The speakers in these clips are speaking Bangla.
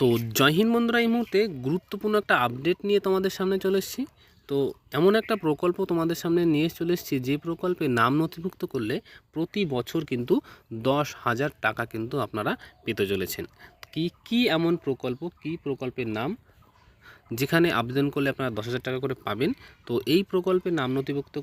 তো জয় হিন্দ বন্ধুরা, এই মুহূর্তে গুরুত্বপূর্ণ একটা আপডেট নিয়ে তোমাদের সামনে চলে এসেছি। তো এমন একটা প্রকল্প তোমাদের সামনে নিয়ে চলে এসেছি, যে প্রকল্পে নাম নথিভুক্ত করলে প্রতি বছর কিন্তু 10,000 টাকা কিন্তু আপনারা পেতে চলেছেন। কি এমন প্রকল্প, কি প্রকল্পের নাম, যেখানে আবেদন করলে আপনারা 10,000 টাকা করে পাবেন। তো এই প্রকল্পে নাম নথিভুক্ত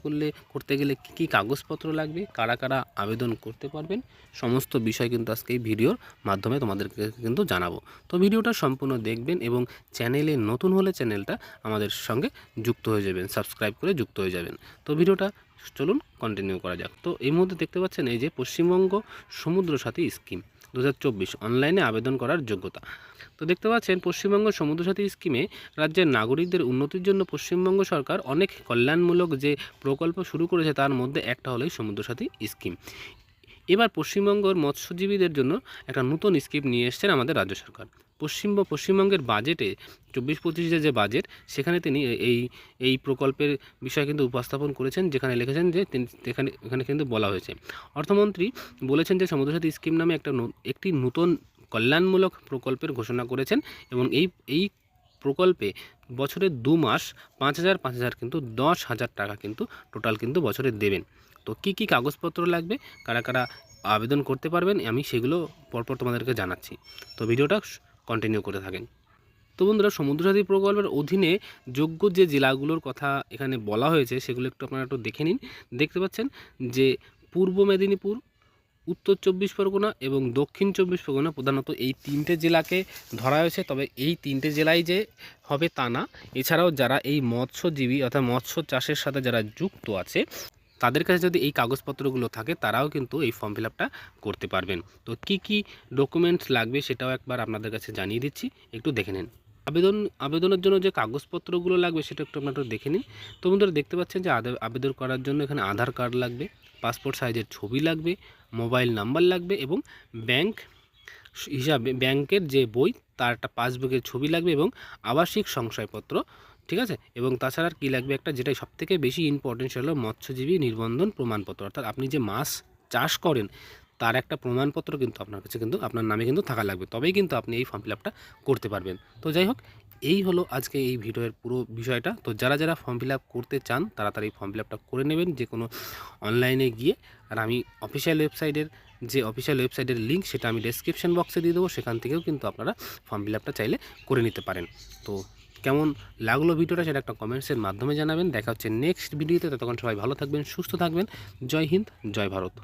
করতে গেলে কী কাগজপত্র লাগবে, কারা কারা আবেদন করতে পারবেন, সমস্ত বিষয় কিন্তু আজকে এই ভিডিওর মাধ্যমে তোমাদেরকে কিন্তু জানাবো। তো ভিডিওটা সম্পূর্ণ দেখবেন এবং চ্যানেলে নতুন হলে চ্যানেলটা আমাদের সঙ্গে যুক্ত হয়ে যাবেন, সাবস্ক্রাইব করে যুক্ত হয়ে যাবেন। তো ভিডিওটা চলুন কন্টিনিউ করা যাক। তো এই মুহূর্তে দেখতে পাচ্ছেন এই যে পশ্চিমবঙ্গ সমুদ্র সাথী স্কিম 2024 অনলাইনে আবেদন করার যোগ্যতা। তো দেখতে পাচ্ছেন পশ্চিমবঙ্গ সমুদ্র সাথী স্কিমে রাজ্যের নাগরিকদের উন্নতির জন্য পশ্চিমবঙ্গ সরকার অনেক কল্যাণমূলক যে প্রকল্প শুরু করেছে, তার মধ্যে একটা হলো সমুদ্র সাথী স্কিম। এবার পশ্চিমবঙ্গের মৎস্যজীবীদের জন্য একটা নতুন স্কিম নিয়ে এসেছেন আমাদের রাজ্য সরকার। পশ্চিমবঙ্গের বাজেটে 24-25 যে বাজেট, সেখানে তিনি এই প্রকল্পের বিষয় কিন্তু উপস্থাপন করেছেন, যেখানে লিখেছেন যে এখানে কিন্তু বলা হয়েছে, অর্থমন্ত্রী বলেছেন যে সমুদ্র সাথী স্কিম নামে একটি নতুন কল্যাণমূলক প্রকল্পের ঘোষণা করেছেন এবং এই প্রকল্পে বছরে 2 মাস 5,000 কিন্তু 10,000 টাকা কিন্তু টোটাল কিন্তু বছরে দেবেন। তো কী কাগজপত্র লাগবে, কারা কারা আবেদন করতে পারবেন, আমি সেগুলো পরপর তোমাদেরকে জানাচ্ছি। তো ভিডিওটা কন্টিনিউ করে থাকেন। তো বন্ধুরা, সমুদ্রসাথী প্রকল্পের অধীনে যোগ্য যে জেলাগুলোর কথা এখানে বলা হয়েছে, সেগুলো আপনারা একটু দেখে নিন। দেখতে পাচ্ছেন যে পূর্ব মেদিনীপুর, উত্তর 24 পরগনা এবং দক্ষিণ 24 পরগনা, প্রধানত এই 3টে জেলাকে ধরা হয়েছে। তবে এই 3টে জেলায় যে হবে তা না, এছাড়াও যারা এই মৎস্যজীবী অর্থাৎ মৎস্য চাষের সাথে যারা যুক্ত আছে, তাদের কাছে যদি এই কাগজপত্রগুলো থাকে, তারাও কিন্তু এই ফর্ম ফিল আপটা করতে পারবেন। তো কি ডকুমেন্টস লাগবে সেটাও একবার আপনাদের কাছে জানিয়ে দিচ্ছি, একটু দেখে নিন। আবেদনের জন্য যে কাগজপত্রগুলো লাগবে সেটা একটু আপনারা দেখে নিন। তো বন্ধুরা, দেখতে পাচ্ছেন যে আবেদন করার জন্য এখানে আধার কার্ড লাগবে, পাসপোর্ট সাইজের ছবি লাগবে, মোবাইল নাম্বার লাগবে এবং ব্যাংকের যে বই তার একটা পাসবুকের ছবি লাগবে এবং আবাসিক সংশয়পত্র, ঠিক আছে। এবং তাছাড়া কী লাগবে, একটা যেটাই সবথেকে বেশি ইম্পর্টেন্ট, সেটা হলো মৎস্যজীবী নিবন্ধন প্রমাণপত্র, অর্থাৎ আপনি যে মাছ চাষ করেন তার একটা প্রমাণপত্র কিন্তু আপনার কাছে কিন্তু আপনার নামে কিন্তু থাকা লাগবে, তবেই কিন্তু আপনি এই ফর্ম ফিল আপটা করতে পারবেন। তো যাই হোক, এই হলো আজকে এই ভিডিওর পুরো বিষয়টা। তো যারা যারা ফর্ম ফিল আপ করতে চান, তাড়াতাড়ি ফর্ম ফিল আপটা করে নেবেন যে কোনো অনলাইনে গিয়ে। আর আমি অফিসিয়াল ওয়েবসাইটের লিঙ্ক সেটা আমি ডেসক্রিপশন বক্সে দিয়ে দেবো, সেখান থেকেও কিন্তু আপনারা ফর্ম ফিল আপটা চাইলে করে নিতে পারেন। তো কেমন লাগলো ভিডিওটা, সেটা একটা কমেন্টসের মাধ্যমে জানাবেন। দেখা হচ্ছে নেক্সট ভিডিওতে। ততক্ষণ সবাই ভালো থাকবেন, সুস্থ থাকবেন। জয় হিন্দ, জয় ভারত।